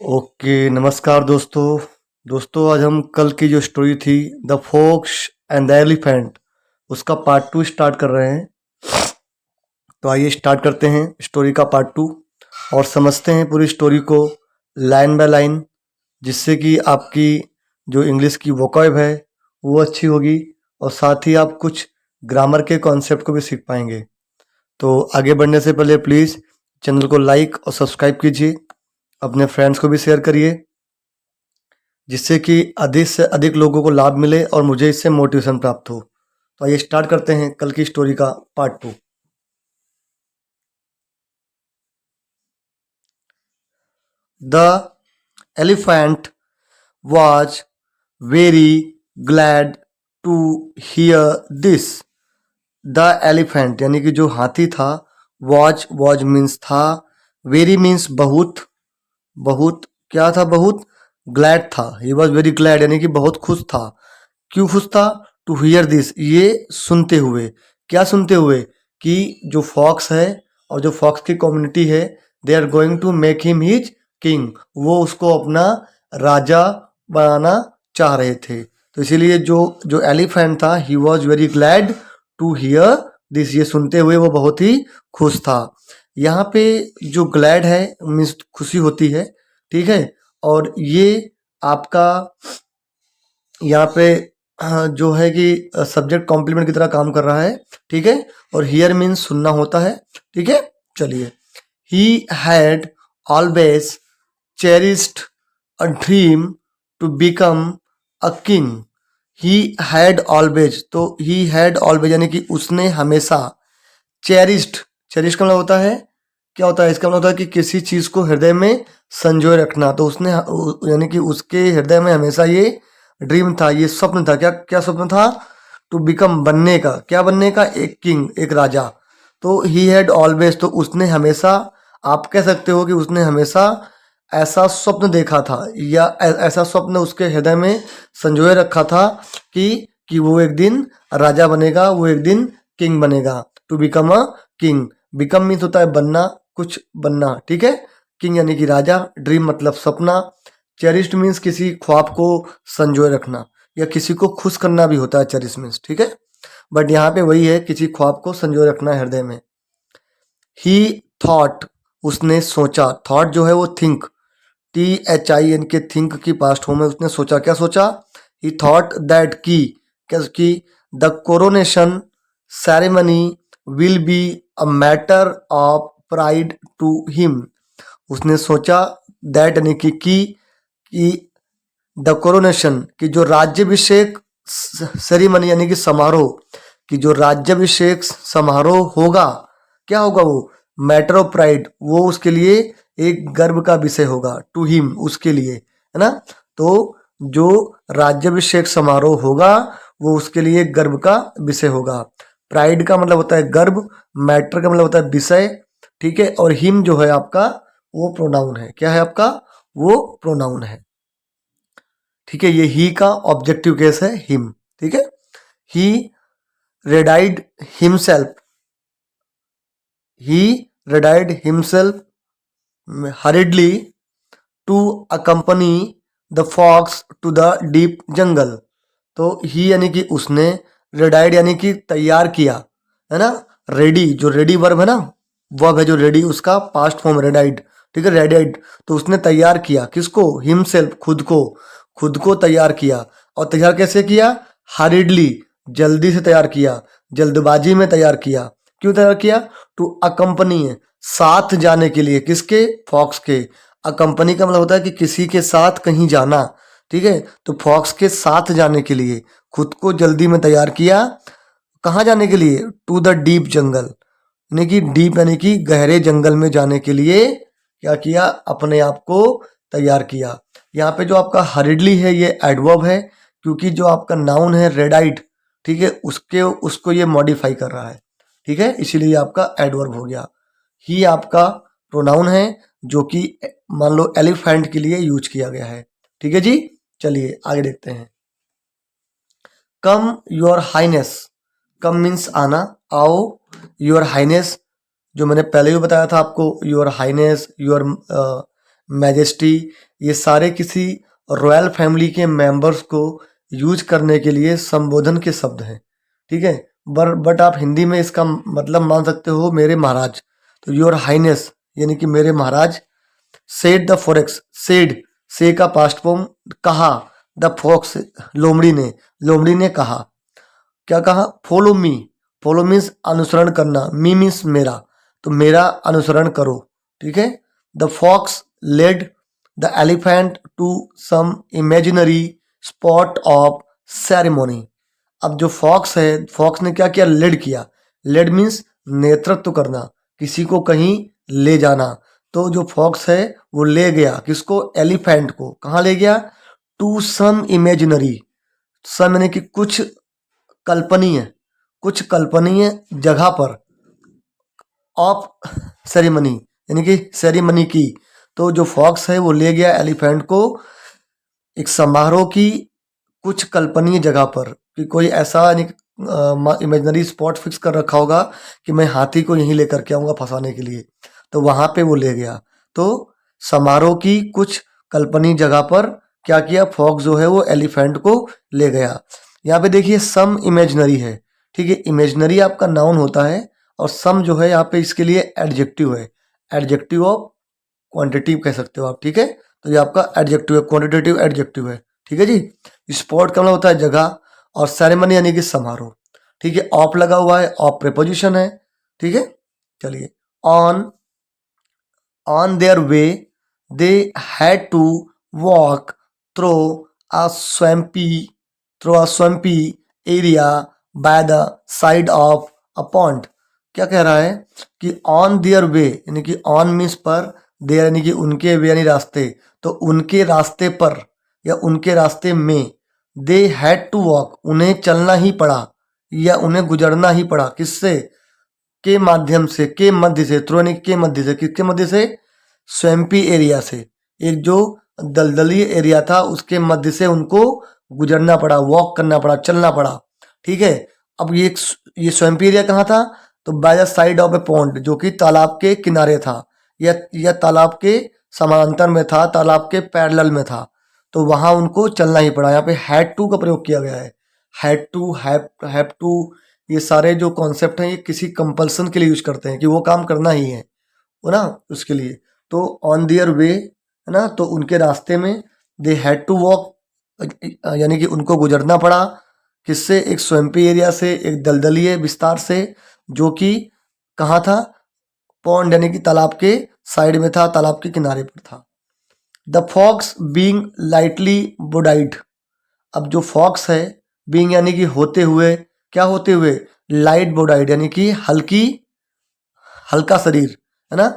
Okay, नमस्कार दोस्तों। आज हम कल की जो स्टोरी थी the fox and the elephant उसका पार्ट 2 स्टार्ट कर रहे हैं। तो आइए स्टार्ट करते हैं स्टोरी का पार्ट 2 और समझते हैं पूरी स्टोरी को लाइन बाय लाइन, जिससे कि आपकी जो इंग्लिश की वोकैब है वो अच्छी होगी और साथ ही आप कुछ ग्रामर के कॉन्सेप्ट को भी सीख पाएंगे। तो आगे बढ़ने से पहले प्लीज़ चैनल को लाइक और सब्सक्राइब कीजिए, अपने फ्रेंड्स को भी शेयर करिए, जिससे कि अधिक से अधिक लोगों को लाभ मिले और मुझे इससे मोटिवेशन प्राप्त हो। तो आइए स्टार्ट करते हैं कल की स्टोरी का part 2। The elephant was very glad to hear this। The elephant यानी कि जो हाथी था, वॉज मीन्स था, वेरी मीन्स बहुत, बहुत क्या था, बहुत ग्लैड था। ही वॉज वेरी ग्लैड यानी कि बहुत खुश था। क्यों खुश था? टू हियर दिस, ये सुनते हुए। क्या सुनते हुए? कि जो फॉक्स है और जो फॉक्स की कम्युनिटी है, they are going to make him his king. वो उसको अपना राजा बनाना चाह रहे थे। तो इसीलिए जो जो एलिफेंट था, he was very glad to hear this, ये सुनते हुए वो बहुत ही खुश था। यहाँ पे जो ग्लैड है मीन्स खुशी होती है, ठीक है। और ये आपका यहाँ पे जो है कि सब्जेक्ट कॉम्प्लीमेंट की तरह काम कर रहा है, ठीक है। और हियर मीन्स सुनना होता है, ठीक है। चलिए, he had always cherished a dream to become a king. He had always, तो ही हैड ऑलवेज यानी कि उसने हमेशा, चेरिस्ड, चेरिश का मतलब होता है, क्या होता है इसका मतलब होता है कि किसी चीज को हृदय में संजोए रखना। तो उसने यानी कि उसके हृदय में हमेशा ये ड्रीम था, ये स्वप्न था। क्या क्या स्वप्न था? टू बिकम, बनने का। क्या बनने का? एक किंग, एक राजा। तो ही हैड ऑलवेज, तो उसने हमेशा, आप कह सकते हो कि उसने हमेशा ऐसा स्वप्न देखा था या ऐसा स्वप्न उसके हृदय में संजोए रखा था कि वो एक दिन राजा बनेगा, वो एक दिन किंग बनेगा। To become a king, become means होता है बनना, कुछ बनना, ठीक है। किंग यानी कि राजा, ड्रीम मतलब सपना, चेरिस्ड मीन्स किसी ख्वाब को संजोए रखना या किसी को खुश करना भी होता है चेरिश मीन्स, ठीक है। बट यहाँ पे वही है, किसी ख्वाब को संजोए रखना हृदय में। ही थॉट, उसने सोचा। थॉट जो है वो थिंक, THIN के थिंक की पास्ट फॉर्म में। उसने सोचा, क्या सोचा? ही थॉट दैट की, क्या कि the coronation ceremony will be a matter of pride to him. उसने सोचा, दैट यानी कि द कोरोनेशन, की जो राज्याभिषेक सेरेमनी यानी कि समारोह, कि जो राज्याभिषेक समारोह होगा, क्या होगा वो? मैटर ऑफ प्राइड, वो उसके लिए एक गर्व का विषय होगा। टू हिम, उसके लिए, है ना। तो जो राज्याभिषेक समारोह होगा वो उसके लिए गर्व का विषय होगा। प्राइड का मतलब होता है गर्व, मैटर का मतलब होता है विषय, ठीक है। और हिम जो है आपका वो प्रोनाउन है। क्या है आपका? वो प्रोनाउन है, ठीक है। ये ही का ऑब्जेक्टिव केस है, हिम, ठीक है। He readied himself, he readied himself hurriedly to accompany the fox to the deep jungle. तो ही यानी कि उसने, रेडाइड यानी कि तैयार किया, है ना। रेडी, जो रेडी वर्ब है ना, वर्ब है जो रेडी, उसका पास्ट फॉर्म रेडाइड, ठीक है, रेडाइड। तो उसने तैयार किया किसको? हिमसेल्फ, खुद को, खुद को तैयार किया। और तैयार कैसे किया? हरिडली, जल्दी से तैयार किया, जल्दबाजी में तैयार किया। क्यों तैयार किया? टू अकम्पनी, साथ जाने के लिए। किसके? फॉक्स के। अकम्पनी का मतलब होता है कि किसी के साथ कहीं जाना, ठीक है। तो फॉक्स के साथ जाने के लिए खुद को जल्दी में तैयार किया। कहाँ जाने के लिए? टू द डीप जंगल, यानी कि डीप यानी कि गहरे जंगल में जाने के लिए क्या किया? अपने आप को तैयार किया। यहाँ पे जो आपका हरिडली है ये एडवर्ब है, क्योंकि जो आपका नाउन है रेडाइट, ठीक है, उसके उसको ये मॉडिफाई कर रहा है, ठीक है, इसीलिए आपका एडवर्ब हो गया। ही आपका प्रोनाउन है जो कि मान लो एलिफेंट के लिए यूज किया गया है, ठीक है जी। चलिए आगे देखते हैं। Come your highness, come means आना, आओ। योर हाइनेस, जो मैंने पहले भी बताया था आपको, योर हाइनेस, योर मैजेस्टी, ये सारे किसी रॉयल फैमिली के मेंबर्स को यूज करने के लिए संबोधन के शब्द हैं, ठीक है। बट आप हिंदी में इसका मतलब मान सकते हो मेरे महाराज। तो योर हाइनेस यानी कि मेरे महाराज। सेड द फॉरेक्स, सेड से का पास्ट फॉर्म, कहा द फॉक्स, लोमड़ी ने कहा। क्या कहा? फॉलो मी, फॉलो मीन्स अनुसरण करना, मी मीन्स मेरा, तो मेरा अनुसरण करो, ठीक है। The fox led the elephant to some imaginary spot of ceremony. अब जो फॉक्स है, फॉक्स ने क्या किया? लेड किया। लेड मीन्स नेतृत्व करना, किसी को कहीं ले जाना। तो जो फॉक्स है वो ले गया किसको? एलिफेंट को। कहाँ ले गया? टू सम इमेजिनरी, सम यानी कि कुछ कल्पनीय, कुछ कल्पनीय जगह पर, ऑफ सेरेमनी यानी कि सेरेमनी की। तो जो फॉक्स है वो ले गया एलिफेंट को एक समारोह की कुछ कल्पनीय जगह पर, कि कोई ऐसा यानी इमेजिनरी स्पॉट फिक्स कर रखा होगा कि मैं हाथी को यहीं लेकर के आऊँगा फंसाने के लिए, तो वहाँ पे वो ले गया। तो समारोह की कुछ कल्पनीय जगह पर क्या किया? फॉक्स जो है वो एलिफेंट को ले गया। यहाँ पे देखिए सम इमेजिनरी है, ठीक है। इमेजिनरी आपका नाउन होता है और सम जो है यहाँ पे इसके लिए एडजेक्टिव है, एडजेक्टिव ऑफ क्वांटिटी कह सकते हो आप, ठीक है। तो ये आपका एडजेक्टिव है, क्वांटिटेटिव एडजेक्टिव है, ठीक है जी। स्पॉट का मतलब होता है जगह, और सेरेमनी यानी कि समारोह, ठीक है। ऑफ लगा हुआ है, ऑफ प्रीपोजिशन है, ठीक है। चलिए, on on their way they had to walk through a swampy area by the side of a pond. क्या कह रहा है कि ऑन देयर वे यानी कि ऑन मीन्स पर, देयर यानी कि उनके वे यानी रास्ते, तो उनके रास्ते पर या उनके रास्ते में, दे हैड टू वॉक उन्हें चलना ही पड़ा या उन्हें गुजरना ही पड़ा। किससे? के माध्यम से, के मध्य से, थ्रू यानी के मध्य से, किसके मध्य से? स्वैम्पी एरिया से, एक जो दलदली एरिया था उसके मध्य से उनको गुजरना पड़ा, वॉक करना पड़ा, चलना पड़ा, ठीक है। अब ये स्वैम्पी एरिया कहाँ था? तो bye the side of A pond, जो कि तालाब के किनारे था या तालाब के समानांतर में था, तालाब के पैरेलल में था, तो वहां उनको चलना ही पड़ा। यहाँ पे हैड टू का प्रयोग किया गया है। हैड टू, हैव टू, ये सारे जो कॉन्सेप्ट हैं ये किसी कंपल्सन के लिए यूज करते हैं कि वो काम करना ही है, वो ना उसके लिए। तो ऑन देयर वे है ना, तो उनके रास्ते में, दे हैड टू वॉक यानी कि उनको गुजरना पड़ा किससे? एक स्वैम्पी एरिया से, एक दलदलीय विस्तार से, जो कि कहाँ था? पॉन्ड यानी कि तालाब के साइड में था, तालाब के किनारे पर था। The fox being lightly bodied. अब जो फॉक्स है, बीइंग यानी कि होते हुए, क्या होते हुए? लाइट बोडाइड यानी कि हल्का शरीर, है ना।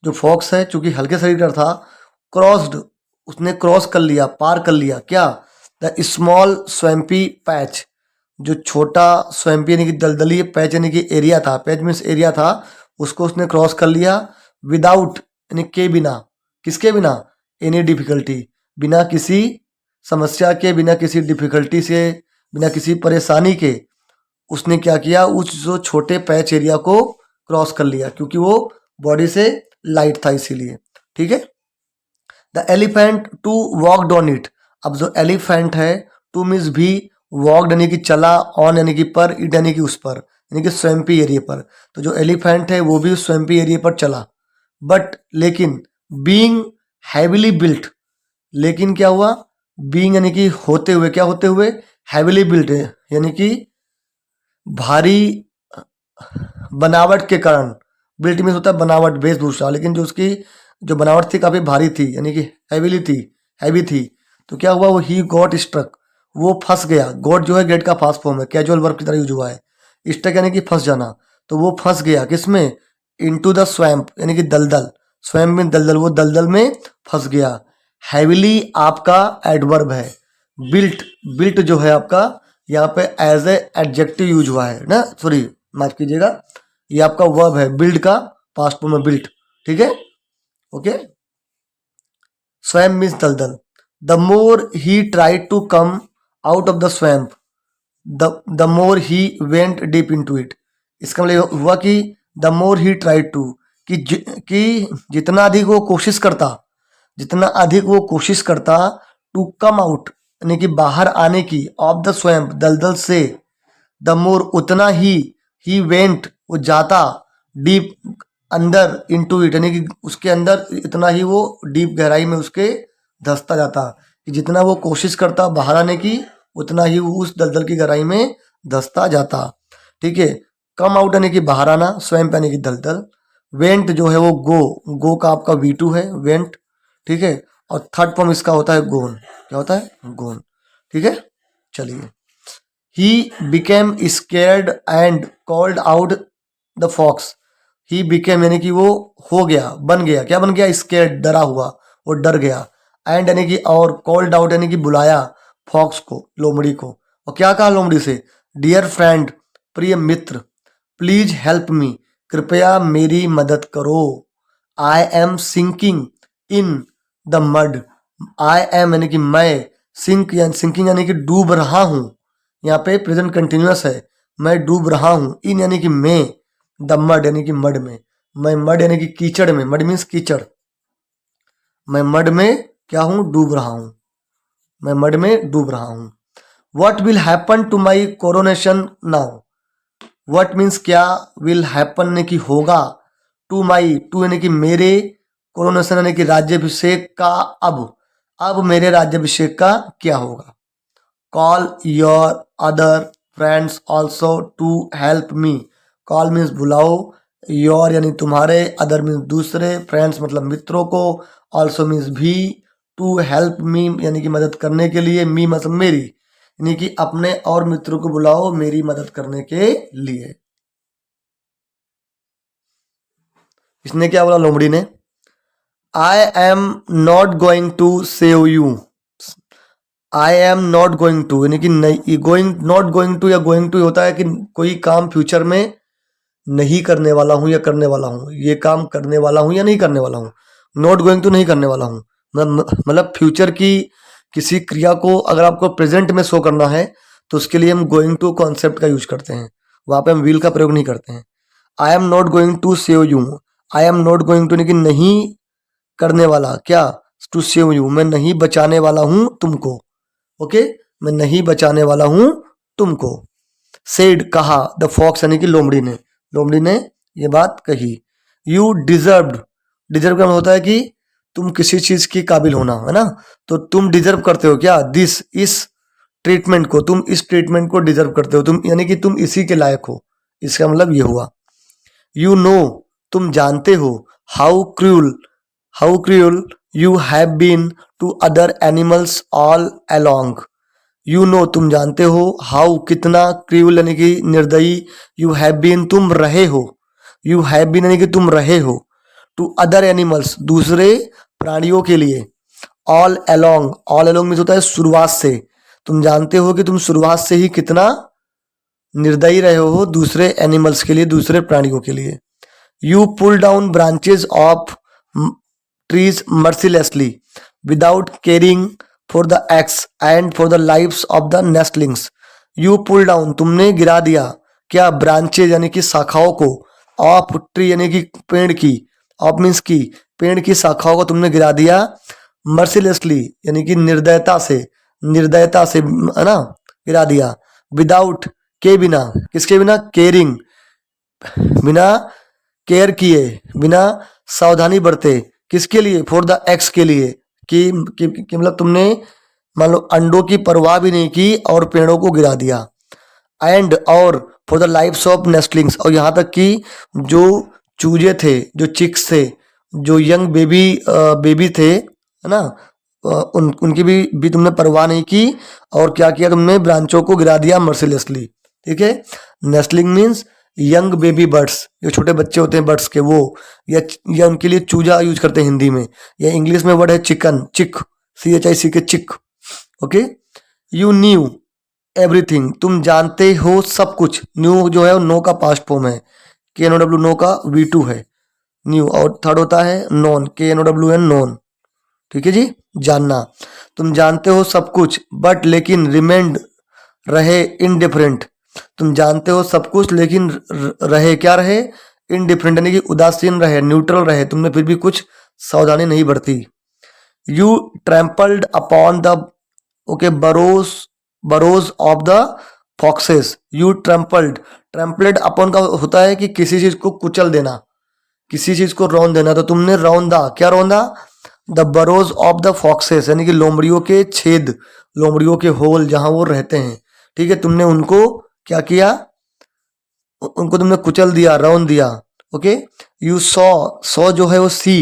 जो फॉक्स है चूंकि हल्के शरीर का था, क्रॉस्ड, उसने क्रॉस कर लिया, पार कर लिया क्या? द स्मॉल स्वैम्पी पैच, जो छोटा स्वैम्पी यानी कि दलदली पैच यानी कि एरिया था, पैच मीन्स एरिया था, उसको उसने क्रॉस कर लिया। विदाउट यानी के बिना, किसके बिना? एनी डिफिकल्टी, बिना किसी समस्या के, बिना किसी डिफिकल्टी से, बिना किसी परेशानी के उसने क्या किया? उस जो छोटे पैच एरिया को क्रॉस कर लिया, क्योंकि वो बॉडी से लाइट था इसीलिए, ठीक है। The elephant too walked on it. अब जो एलिफेंट है, टू मीन्स भी, वॉकड यानी कि चला, ऑन यानी कि पर, इट यानी कि उस पर, यानी कि स्वैम्पी एरिया पर। तो जो एलिफेंट है वो भी स्वैम्पी एरिया पर चला, बट लेकिन बीइंग हैविली बिल्ट, लेकिन क्या हुआ? बीइंग यानी कि होते हुए, क्या होते हुए? हैविली बिल्ट यानी कि भारी बनावट के कारण। बिल्ट मीन्स होता है बनावट, वेशभूषा, लेकिन जो उसकी जो बनावट थी काफी भारी थी यानी कि हैवीली थी, हैवी थी। तो क्या हुआ? वो ही गॉट स्ट्रक, वो फंस गया। गॉट जो है गेट का फास्ट फॉर्म है, कैजुअल वर्ब की तरह यूज हुआ है। स्ट्रक यानी कि फंस जाना, तो वो फंस गया किसमें? इनटू द स्वैम्प यानी कि दलदल, स्वैम्प में दलदल, वो दलदल में फंस गया। हैविली आपका एडवर्ब है। बिल्ट, बिल्ट जो है आपका यहाँ पे एज ए एडजेक्टिव यूज हुआ है ना, सॉरी माफ कीजिएगा, ये आपका वर्ब है, बिल्ड का पास्ट फॉर्म में बिल्ट, ठीक है, ओके। स्वैम्प मीन्स दलदल। The more he tried to come out of the swamp, the more he went deep into it. इसका मतलब हुआ कि the more he tried to, कि जितना अधिक वो कोशिश करता, जितना अधिक वो कोशिश करता टू कम आउट यानी कि बाहर आने की ऑफ द स्वैम्प दलदल से, द मोर उतना ही वेंट वो जाता डीप अंदर इनटू इट यानी कि उसके अंदर इतना ही वो डीप गहराई में उसके धंसता जाता कि जितना वो कोशिश करता बाहर आने की उतना ही वो उस दलदल की गहराई में धंसता जाता। ठीक है, कम आउट यानी कि बाहर आना, स्वयं यानी कि दलदल, वेंट जो है वो गो का आपका V2 है वेंट। ठीक है, और थर्ड फॉर्म इसका होता है गोन। क्या होता है? गोन। ठीक है, चलिए। He became scared and called out the fox. He became यानी कि वो हो गया, बन गया। क्या बन गया? स्केर्ड, डरा हुआ, वो डर गया। एंड यानी कि और, कॉल्ड आउट यानी कि बुलाया फॉक्स को, लोमड़ी को। और क्या कहा लोमड़ी से? डियर फ्रेंड, प्रिय मित्र, प्लीज हेल्प मी, कृपया मेरी मदद करो। I am sinking in the mud. I am यानी कि मैं, सिंकिंग यानी कि डूब रहा हूं। यहाँ पे प्रेजेंट कंटिन्यूअस है, मैं डूब रहा हूं। इन यानी कि मैं, द मड यानी कि मड में, मैं मड यानी कि कीचड़ में, मड मीन्स कीचड़, मैं मड में क्या हूं? डूब रहा हूं, मैं मड में डूब रहा हूं। What will happen to my coronation now. What means क्या, विल हैपन यानी कि होगा, टू माई, टू यानी कि मेरे, कोरोनेशन यानी कि राज्याभिषेक का, अब मेरे राज्याभिषेक का क्या होगा। Call your other friends also to help me. Call means बुलाओ, योर यानी तुम्हारे, अदर मीन्स दूसरे, फ्रेंड्स मतलब मित्रों को, ऑल्सो मीन्स भी, टू हेल्प मी यानी कि मदद करने के लिए, मी मतलब मेरी, यानी कि अपने और मित्रों को बुलाओ मेरी मदद करने के लिए। इसने क्या बोला लोमड़ी ने? I am not going to save you. I am not going to यानी कि नहीं, गोइंग, नॉट गोइंग टू या गोइंग टू होता है कि कोई काम फ्यूचर में नहीं करने वाला हूं या करने वाला हूं, ये काम करने वाला हूं या नहीं करने वाला हूं। नॉट गोइंग टू नहीं करने वाला हूं, मतलब फ्यूचर की किसी क्रिया को अगर आपको प्रेजेंट में शो करना है तो उसके लिए हम गोइंग टू कॉन्सेप्ट का यूज करते हैं, वहां पे हम विल का प्रयोग नहीं करते हैं। I am not going to save you, I am not going to यानी कि नहीं करने वाला, क्या? टू सेव यू, मैं नहीं बचाने वाला हूं तुमको। ओके, मैं नहीं बचाने वाला हूं तुमको। सेड कहा, द फॉक्स यानी कि लोमड़ी ने ये बात कही। यू डिजर्व्ड, डिजर्व का मतलब होता है कि तुम किसी चीज की काबिल होना, है ना। तो तुम डिजर्व करते हो क्या? दिस, इस ट्रीटमेंट को, तुम इस ट्रीटमेंट को डिजर्व करते हो, तुम यानी कि तुम इसी के लायक हो, इसका मतलब ये हुआ। यू नो, तुम जानते हो, how cruel you have been to other animals all along. You know, तुम जानते हो, हाउ कितना, क्रूअल यानी कि निर्दयी, यू हैव बीन तुम रहे हो, यू हैव बीन यानी कि तुम रहे हो, टू अदर एनिमल्स दूसरे प्राणियों के लिए, ऑल अलोंग मीन्स होता है शुरुआत से, तुम जानते हो कि तुम शुरुआत से ही कितना निर्दयी रहे हो दूसरे एनिमल्स के लिए, दूसरे प्राणियों के लिए। You pull down branches of trees mercilessly without caring for the eggs and for the lives of the nestlings. You pull down, तुमने गिरा दिया, क्या? ब्रांचेज यानी कि शाखाओं को, ऑफ ट्री यानी कि पेड़ की, ऑफ मीन्स की, पेड़ की शाखाओं को तुमने गिरा दिया, मर्सीलेसली यानी कि निर्दयता से, है ना, गिरा दिया। विदाउट, के बिना, किसके बिना? केयरिंग, बिना केयर किए, बिना सावधानी बरते, किसके लिए? फॉर द एक्स के लिए, कि मतलब तुमने मान लो अंडों की परवाह भी नहीं की और पेड़ों को गिरा दिया। एंड और फॉर द लाइफ्स ऑफ नेस्टलिंग्स, और यहाँ तक कि जो चूजे थे, जो चिक्स थे, जो यंग बेबी थे, है ना, उनकी भी तुमने परवाह नहीं की। और क्या किया तुमने? ब्रांचों को गिरा दिया मर्सीलेसली। ठीक है, nestling means young baby birds, जो छोटे बच्चे होते हैं बर्ड्स के, वो, या उनके लिए चूजा यूज करते हैं हिंदी में, या इंग्लिश में वर्ड है चिकन, चिक, CHIC के चिक। ओके, यू न्यू एवरीथिंग, तुम जानते हो सब कुछ। न्यू जो है नो का पास्ट फॉर्म है, KNOW, नो का V2 है न्यू। और थर्ड होता है नॉन, KNOWN, नॉन। ठीक है जी, जानना, तुम जानते हो सब कुछ, बट लेकिन, रिमेंड रहे, इनडिफरेंट, तुम जानते हो सब कुछ लेकिन रहे, क्या रहे? इनडिफरेंट यानी कि उदासीन रहे, न्यूट्रल रहे, तुमने फिर भी कुछ सावधानी नहीं बरती। You trampled upon the okay burrows of the foxes. You trampled upon का होता है कि किसी चीज को कुचल देना, किसी चीज को रौंद देना। तो तुमने रौंदा, क्या रौंदा? द बरोज ऑफ द फॉक्सेस, यानी कि लोमड़ियों के छेद, लोमड़ियों के होल जहां वो रहते हैं। ठीक है, तुमने उनको क्या किया? उनको तुमने कुचल दिया, रौंद दिया। ओके, यू सॉ जो है वो सी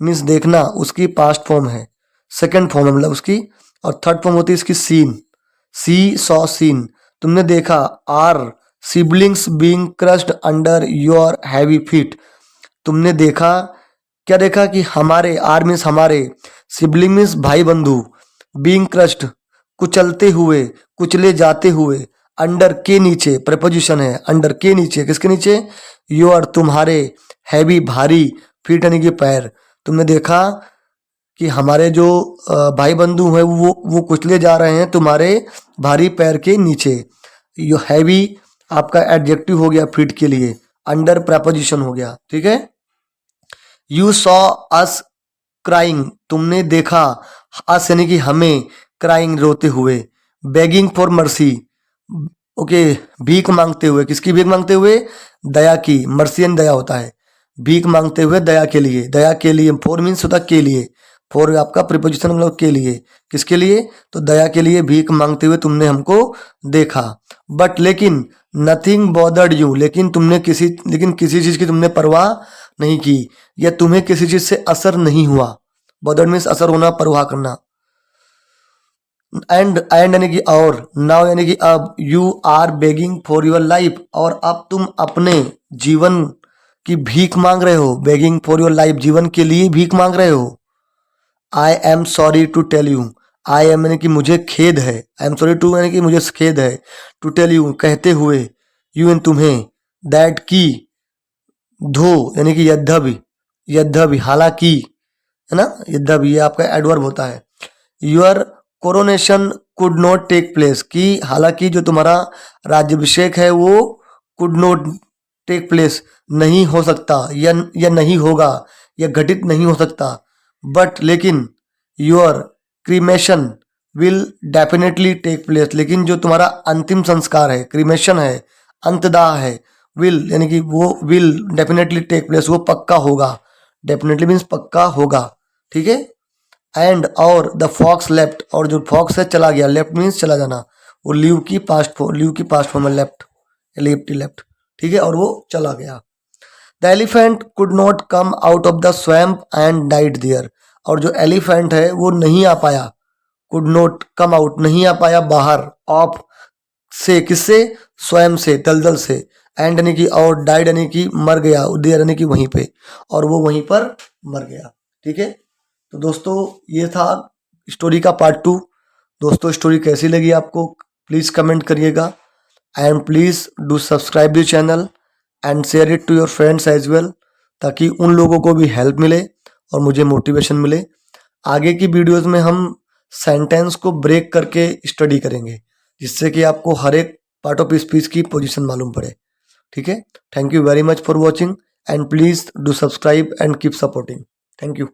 मीन्स देखना, उसकी पास्ट फॉर्म है, सेकंड फॉर्म है मतलब उसकी, और थर्ड फॉर्म होती है इसकी सीन। सी सॉ सीन, तुमने देखा। Our siblings being crushed under your heavy feet, तुमने देखा, क्या देखा? कि हमारे, आर मीन्स हमारे, सिबलिंग मीन्स भाई बंधु, बीइंग क्रश्ड कुचलते हुए, कुचले जाते हुए, अंडर के नीचे, प्रपोजिशन है, अंडर के नीचे, किसके नीचे? योर तुम्हारे, हैवी भारी, फीट यानी कि पैर। तुमने देखा कि हमारे जो भाई बंधु हैं वो कुचले जा रहे हैं तुम्हारे भारी पैर के नीचे। यो हैवी आपका एडजेक्टिव हो गया फीट के लिए, अंडर प्रपोजिशन हो गया। ठीक है, यू सॉ अस क्राइंग, तुमने देखा, अस यानी कि हमें, क्राइंग रोते हुए, बेगिंग फॉर मर्सी, ओके भीख मांगते हुए, किसकी भीख मांगते हुए? दया की, मर्सी एंड दया होता है, भीख मांगते हुए दया के लिए, दया के लिए, फॉर मीन्स होता के लिए, फॉर आपका प्रीपोजिशन मतलब के लिए, किसके लिए? तो दया के लिए भीख मांगते हुए तुमने हमको देखा। बट लेकिन नथिंग बॉदर्ड यू, लेकिन किसी चीज की तुमने परवाह नहीं की, या तुम्हें किसी चीज से असर नहीं हुआ। बॉदर्ड मीन्स असर होना, परवाह करना। एंड यानी कि और, नाउ यानी कि अब, you are begging for your life, और अब तुम अपने जीवन की भीख मांग रहे हो। बेगिंग फॉर योर लाइफ, जीवन के लिए भीख मांग रहे हो। I am sorry to tell you, I am यानी कि मुझे खेद है, आई एम सॉरी टू यानी कि मुझे खेद है, टू टेल यू कहते हुए, यू एन तुम्हें, दैट की, धो यानी कि यद्यपि हालांकि, है ना, यद्यपि ये आपका एडवर्ब होता है। Your coronation could not take place, की हालांकि जो तुम्हारा राज्याभिषेक है वो कुड नॉट टेक प्लेस, नहीं हो सकता, या नहीं होगा, या घटित नहीं हो सकता। बट लेकिन, your cremation will definitely take place, लेकिन जो तुम्हारा अंतिम संस्कार है, क्रीमेशन है, अंतदाह है, विल यानी कि वो विल डेफिनेटली टेक प्लेस, वो पक्का होगा। डेफिनेटली मीन्स पक्का होगा। ठीक है, एंड और द फॉक्स लेफ्ट, और जो फॉक्स है चला गया, लेफ्ट मीन्स चला जाना, वो लीव की पास्ट फॉर्म है लेफ्ट, लेफ्ट। ठीक है, और वो चला गया। The elephant could not come out of the swamp and died there, और जो एलिफेंट है वो नहीं आ पाया, कुड नॉट कम आउट, नहीं आ पाया बाहर, ऑफ से, किससे? स्वयं से, दलदल से, एंड यानी कि और, डाइड यानी कि मर गया, देयर यानी कि वहीं पे, और वो वहीं पर मर गया। ठीक है, तो दोस्तों ये था स्टोरी का पार्ट 2। दोस्तों स्टोरी कैसी लगी आपको प्लीज़ कमेंट करिएगा, and please do subscribe the channel and share it to your friends as well, ताकि उन लोगों को भी हेल्प मिले और मुझे मोटिवेशन मिले। आगे की वीडियोस में हम सेंटेंस को ब्रेक करके स्टडी करेंगे, जिससे कि आपको हर एक पार्ट ऑफ स्पीच की पोजीशन मालूम पड़े। ठीक है, thank you very much for watching, and please do subscribe and keep supporting. Thank you.